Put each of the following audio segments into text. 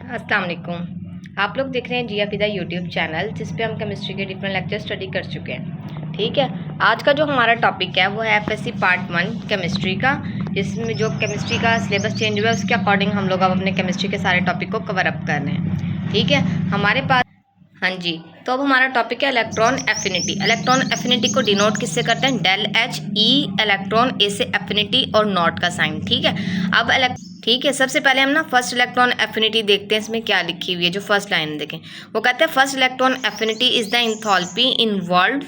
अस्सलाम वालेकुम। आप लोग देख रहे हैं जिया फिदा यूट्यूब चैनल, जिस पे हम केमिस्ट्री के डिफरेंट लेक्चर स्टडी कर चुके हैं। ठीक है, आज का जो हमारा टॉपिक है वो है एफएससी पार्ट 1 केमिस्ट्री का, जिसमें जो केमिस्ट्री का सिलेबस चेंज हुआ है उसके अकॉर्डिंग हम लोग अब अपने केमिस्ट्री के सारे टॉपिक को कवर अप कर रहे हैं। ठीक है, हमारे पास हाँ जी, तो अब हमारा टॉपिक है इलेक्ट्रॉन एफिनिटी। इलेक्ट्रॉन एफिनिटी को डिनोट किससे करते हैं? डेल एच ई, इलेक्ट्रॉन ए से एफिनिटी और नॉट का साइन। ठीक है, अब ठीक है, सबसे पहले हम ना फर्स्ट इलेक्ट्रॉन एफिनिटी देखते हैं, इसमें क्या लिखी हुई है। जो फर्स्ट लाइन देखें वो कहते हैं first electron affinity is the enthalpy involved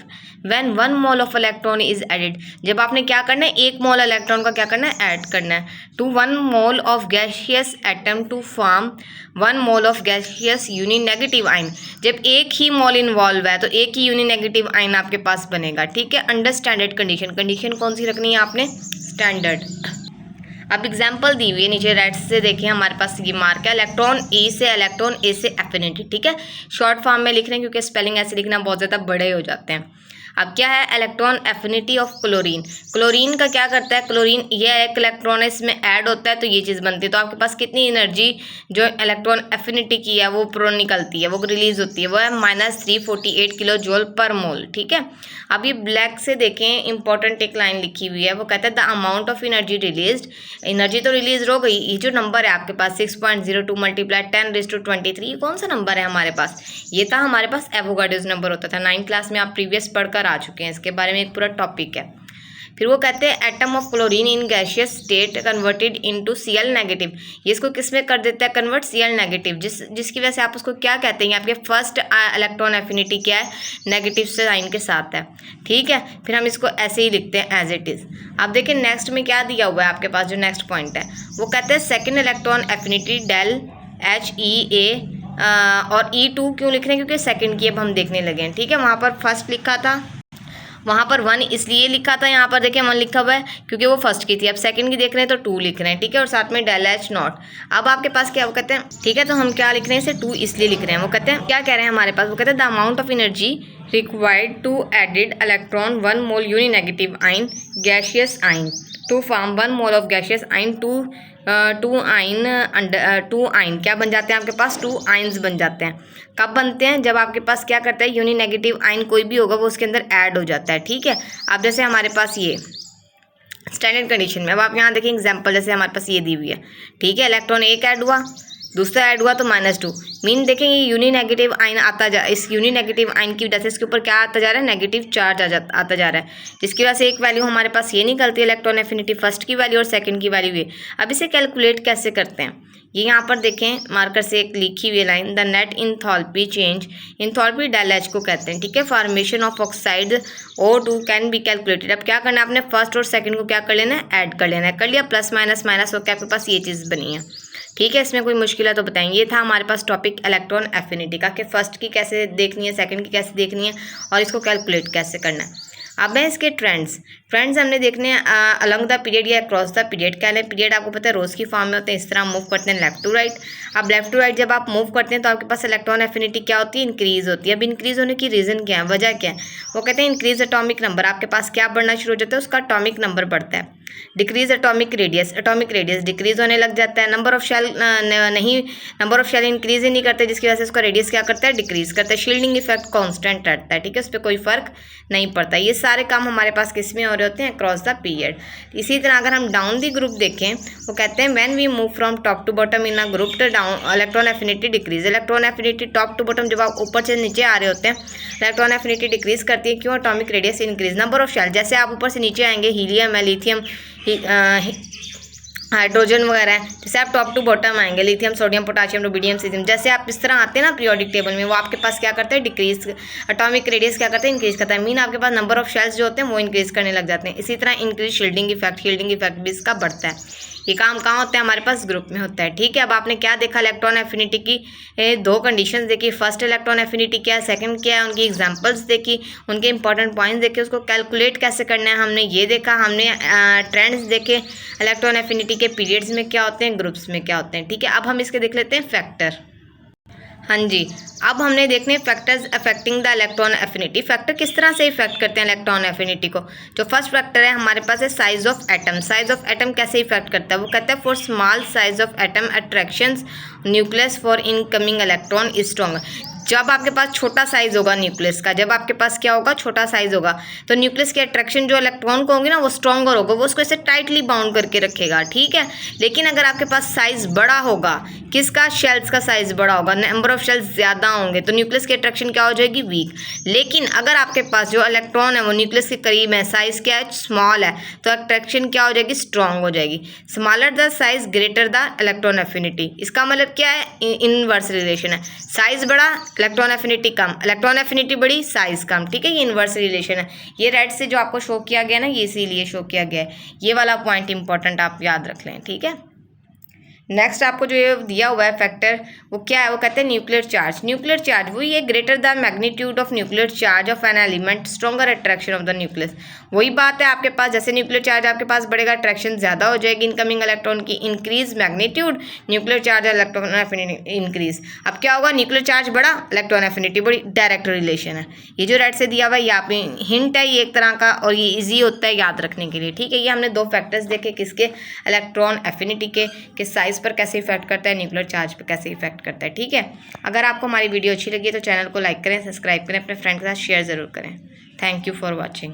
when 1 mole of electron is added. जब आपने क्या करना है, 1 मोल इलेक्ट्रॉन का क्या करना है, ऐड करना है to 1 mole of gaseous atom to form 1 mole of gaseous uninegative ion. जब एक ही मोल इन्वॉल्व है तो एक ही यूनि नेगेटिव आइन आपके पास बनेगा। ठीक है, अंडर स्टैंडर्ड कंडीशन। कंडीशन कौन सी रखनी है आपने? स्टैंडर्ड। अब एग्जाम्पल दी हुई है नीचे राइट से देखिए, हमारे पास ये मार्क है इलेक्ट्रॉन ए से एफिनिटी। ठीक है, शॉर्ट फॉर्म में लिख रहे हैं क्योंकि स्पेलिंग ऐसे लिखना बहुत ज़्यादा बड़े हो जाते हैं। अब क्या है? Electron affinity of chlorine. Chlorine का क्या करता है? क्लोरीन ये एक इलेक्ट्रॉन इसमें ऐड होता है तो ये चीज़ बनती है। तो आपके पास कितनी एनर्जी जो इलेक्ट्रॉन एफिनिटी की है वो प्रो निकलती है, वो रिलीज होती है, वो है -348 किलो जूल पर मोल। ठीक है, अब ये ब्लैक से देखें, इंपॉर्टेंट एक लाइन लिखी हुई है, वो कहता है the amount of energy release. Energy तो रिलीज हो गई। ये जो नंबर है आपके पास 6.02 मल्टीप्लाई 10⁻23, ये कौन सा नंबर है हमारे पास? ये था हमारे पास एवोगाड्रोस नंबर होता था। 9th क्लास में आप प्रीवियस पढ़कर आ चुके हैं, इसके बारे में एक पूरा टॉपिक है। फिर वो कहते हैं atom of chlorine in gaseous state converted into Cl negative. ये इसको किस में कर देता है कन्वर्ट? Cl नेगेटिव, जिसकी वजह से आप उसको क्या कहते हैं? आपके फर्स्ट इलेक्ट्रॉन एफिनिटी क्या है? नेगेटिव साइन के साथ है। ठीक है, फिर हम इसको ऐसे ही लिखते हैं एज इट इज़। अब देखिए नेक्स्ट में क्या दिया हुआ है आपके पास, जो नेक्स्ट पॉइंट है वो कहते हैं second electron affinity del H E A. और E2 क्यों लिख रहे हैं? क्योंकि सेकंड की अब हम देखने लगे हैं। ठीक है, वहाँ पर फर्स्ट लिखा था, वहाँ पर 1 इसलिए लिखा था, यहाँ पर देखिए 1 लिखा हुआ है क्योंकि वो फर्स्ट की थी। अब सेकंड की देख रहे हैं तो 2 लिख रहे हैं। ठीक है, और साथ में डेल एच नॉट। अब आपके पास क्या वो कहते हैं, ठीक है, तो हम क्या लिख रहे हैं, इसे 2 इसलिए लिख रहे हैं। वो कहते हैं क्या कह रहे हैं हमारे पास, वो कहते हैं the amount of energy required to added electron 1 mole uninegative ion gaseous ion to form 1 mole of gaseous ion to ion क्या बन जाते हैं आपके पास? 2 आइन्स बन जाते हैं। कब बनते हैं? जब आपके पास क्या करता है, यूनि नेगेटिव आइन कोई भी होगा वो उसके अंदर ऐड हो जाता है। ठीक है, अब जैसे हमारे पास ये स्टैंडर्ड कंडीशन में, अब आप यहाँ देखिए एग्जांपल, जैसे हमारे पास ये दी हुई है। ठीक है, इलेक्ट्रॉन एक ऐड हुआ, दूसरा ऐड हुआ तो -2 मीन देखें ये यूनि नेगेटिव आइन आता जा, इस यूनि नेगेटिव आइन की वजह से इसके ऊपर क्या आता जा रहा है? नेगेटिव चार्ज आता जा रहा है, जिसकी वजह से एक वैल्यू हमारे पास ये निकलती है इलेक्ट्रॉन एफिनिटी, फर्स्ट की वैल्यू और सेकंड की वैल्यू ये। अब इसे कैलकुलेट कैसे करते हैं? ये यहाँ पर देखें मार्कर से एक लिखी हुई line, the net enthalpy change, enthalpy del H को कहते हैं। ठीक है, formation of oxide O2 can be calculated. अब क्या करना है आपने, फर्स्ट और सेकंड को क्या कर लेना है? ऐड कर लेना है। कर लिया, प्लस माइनस माइनस होकर आपके पास ये चीज़ बनी है। ठीक है, इसमें कोई मुश्किल है तो बताएंगे। ये था हमारे पास टॉपिक इलेक्ट्रॉन एफिनिटी का, कि फर्स्ट की कैसे देखनी है, सेकंड की कैसे देखनी है और इसको कैलकुलेट कैसे करना है। अब है इसके ट्रेंड्स हमने देखने हैं अलॉन्ग द पीरियड या अक्रॉस द पीरियड। क्या है पीरियड? आपको पता है रोज की फॉर्म में होते हैं, इस तरह मूव करते हैं लेफ्ट टू राइट। अब लेफ्ट टू राइट जब आप मूव करते हैं तो आपके पास इलेक्ट्रॉन एफिनिटी क्या होती है? इंक्रीज होती है। अब इंक्रीज होने की रीज़न क्या है, वजह क्या है? वो कहते हैं इंक्रीज एटॉमिक नंबर। आपके पास क्या बढ़ना शुरू हो जाता है? उसका एटॉमिक नंबर बढ़ता है। डिक्रीज एटॉमिक रेडियस डिक्रीज होने लग जाता है। नंबर ऑफ शेल नहीं, नंबर ऑफ शेल इंक्रीज ही नहीं करते, जिसकी वजह से उसका रेडियस क्या करता है? डिक्रीज करता है। शील्डिंग इफेक्ट कांस्टेंट रहता है। ठीक है, उस पर कोई फर्क नहीं पड़ता। ये सारे काम हमारे पास किस में हो रहे होते हैं? Across the period. इसी तरह अगर हम डाउन दी ग्रुप देखें, वो कहते हैं when we move from top to bottom in a group to down electron affinity decrease. Electron affinity top to bottom, जब आप ऊपर से नीचे आ रहे होते हैं इलेक्ट्रॉन एफिनिटी डिक्रीज करती है। क्यों? Atomic radius increase. Number of shell, जैसे आप ऊपर से नीचे आएंगे, हीलियम है, लिथियम, हाइड्रोजन वगैरह है, जैसे आप टॉप टू बॉटम आएंगे, lithium, sodium, potassium, rubidium, caesium, जैसे आप इस तरह आते हैं ना पीरियोडिक टेबल में, वो आपके पास क्या करते हैं? डिक्रीज। एटॉमिक रेडियस क्या करते हैं? इंक्रीज करता है। मीन आपके पास नंबर ऑफ शेल्स जो होते हैं वो इंक्रीज करने लग जाते हैं। इसी तरह इंक्रीज शील्डिंग इफेक्ट भी इसका बढ़ता है। ये काम कहाँ होता है? हमारे पास ग्रुप में होता है। ठीक है, अब आपने क्या देखा? इलेक्ट्रॉन एफिनिटी की 2 कंडीशंस देखी। फर्स्ट इलेक्ट्रॉन एफिनिटी क्या है, सेकंड क्या है, उनकी एग्जांपल्स देखी, उनके इंपॉर्टेंट पॉइंट्स देखे, उसको कैलकुलेट कैसे करना है हमने ये देखा। हमने ट्रेंड्स देखे इलेक्ट्रॉन एफिनिटी के, पीरियड्स में क्या होते हैं, ग्रुप्स में क्या होते हैं। ठीक है, अब हम इसके देख लेते हैं फैक्टर। हाँ जी, अब हमने देखने factors affecting the electron affinity. Factor किस तरह से इफेक्ट करते हैं इलेक्ट्रॉन एफिनिटी को। जो फर्स्ट फैक्टर है हमारे पास है size of atom. Size of atom कैसे इफेक्ट करता है, वो कहता है for small size of atom attractions nucleus for incoming electron is stronger. जब आपके पास छोटा साइज होगा न्यूक्लियस का, जब आपके पास क्या होगा, छोटा साइज होगा, तो न्यूक्लियस की अट्रैक्शन जो इलेक्ट्रॉन को होगी ना वो स्ट्रॉन्गर होगा, वो उसको ऐसे टाइटली बाउंड करके रखेगा, ठीक है। लेकिन अगर आपके पास साइज बड़ा होगा, किसका, शेल्स का साइज बड़ा होगा, नंबर ऑफ शेल्स ज़्यादा होंगे, तो न्यूक्लियस की अट्रैक्शन क्या हो जाएगी, वीक। लेकिन अगर आपके पास जो इलेक्ट्रॉन है वो न्यूक्लियस के करीब है, साइज क्या है, स्मॉल है, तो अट्रैक्शन क्या हो जाएगी, स्ट्रॉन्ग हो जाएगी। Smaller the size greater the electron affinity. इसका मतलब क्या है, इनवर्स रिलेशन है। साइज बड़ा, इलेक्ट्रॉन एफिनिटी कम, इलेक्ट्रॉन एफिनिटी बड़ी, साइज कम, ठीक है। ये इनवर्स रिलेशन है। ये रेड से जो आपको शो किया गया ना, ये इसीलिए शो किया गया है। ये वाला पॉइंट इंपॉर्टेंट आप याद रख लें, ठीक है। नेक्स्ट आपको जो ये दिया हुआ है फैक्टर, वो क्या है, वो कहते हैं न्यूक्लियर चार्ज। न्यूक्लियर चार्ज वही है, greater the magnitude of nuclear charge of an element stronger attraction of the nucleus. वही बात है, आपके पास जैसे न्यूक्लियर चार्ज आपके पास बढ़ेगा, अट्रैक्शन ज़्यादा हो जाएगी इनकमिंग इलेक्ट्रॉन की। Increase magnitude, nuclear charge electron affinity increase. अब क्या होगा, न्यूक्लियर चार्ज बढ़ा, इलेक्ट्रॉन एफिनिटी बड़ी, डायरेक्ट रिलेशन है। ये जो रेड से दिया हुआ है ये आप हिंट है ये एक तरह का, और ये ईजी होता है याद रखने के लिए, ठीक है। ये हमने दो फैक्टर्स देखे, किसके, इलेक्ट्रॉन एफिनिटी के साइज पर कैसे इफेक्ट करता है, न्यूक्लियर चार्ज पर कैसे इफेक्ट करता है, ठीक है। अगर आपको हमारी वीडियो अच्छी लगी है तो चैनल को लाइक करें, सब्सक्राइब करें, अपने फ्रेंड के साथ शेयर ज़रूर करें। Thank you for watching.